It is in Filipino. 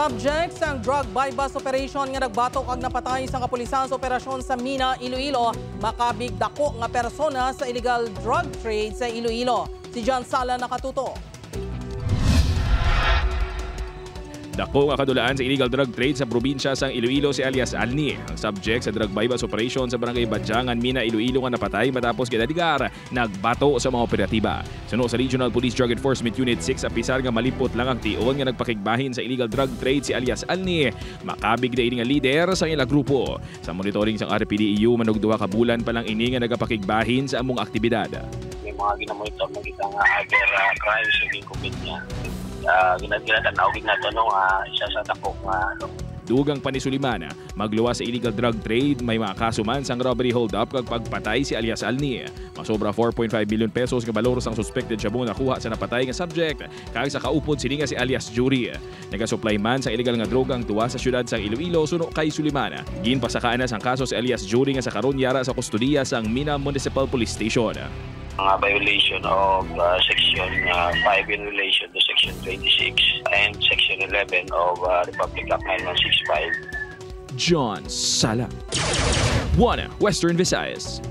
Subject sa drug bypass operation nga nagbato kag napatay sa kapulisan sa operasyon sa Mina, Iloilo, makabig dako nga persona sa illegal drug trade sa Iloilo. Si John Sala nakatuto. Dako nga kadulaan sa illegal drug trade sa probinsya sang Iloilo si alias Alni. Ang subject sa drug bypass operation sa barangay Badyangan, Mina, Iloilo nga napatay matapos ginalegar, nagbato sa mga operatiba. Suno sa Regional Police Drug Enforcement Unit 6, apisar nga malipot lang ang tion nga nagpakigbahin sa illegal drug trade si alias Alni. Makabig na ini nga leader sa ilang grupo. Sa monitoring sang RPDEU, manugduha ka bulan pa lang ini nga nagapakigbahin sa among aktibidad. May mga ginamonitor na kita nga other crimes na gincommit niya. Ginatanaw na ito isa sa takok nga. Dugang panisuliman, magluwa sa illegal drug trade, may mga kaso man sang robbery hold-up kag pagpatay si alias Alni. Masobra 4.5 million pesos nga balor sang suspected siya mo nakuha sa napatay nga subject. Kag sa Kaupod sini nga si alias Jury. Nagasupply man sa illegal nga droga ang tuwa sa syudad sang Iloilo suno kay Suliman. Ginpasakaan na sang kaso si alias Jury nga sa karon yara sa kustodiya sang Mina Municipal Police Station. Mga violation of Section 5 in relation to Section 26 and Section 11 of Republic Act 9165. John Sala, Western Visayas.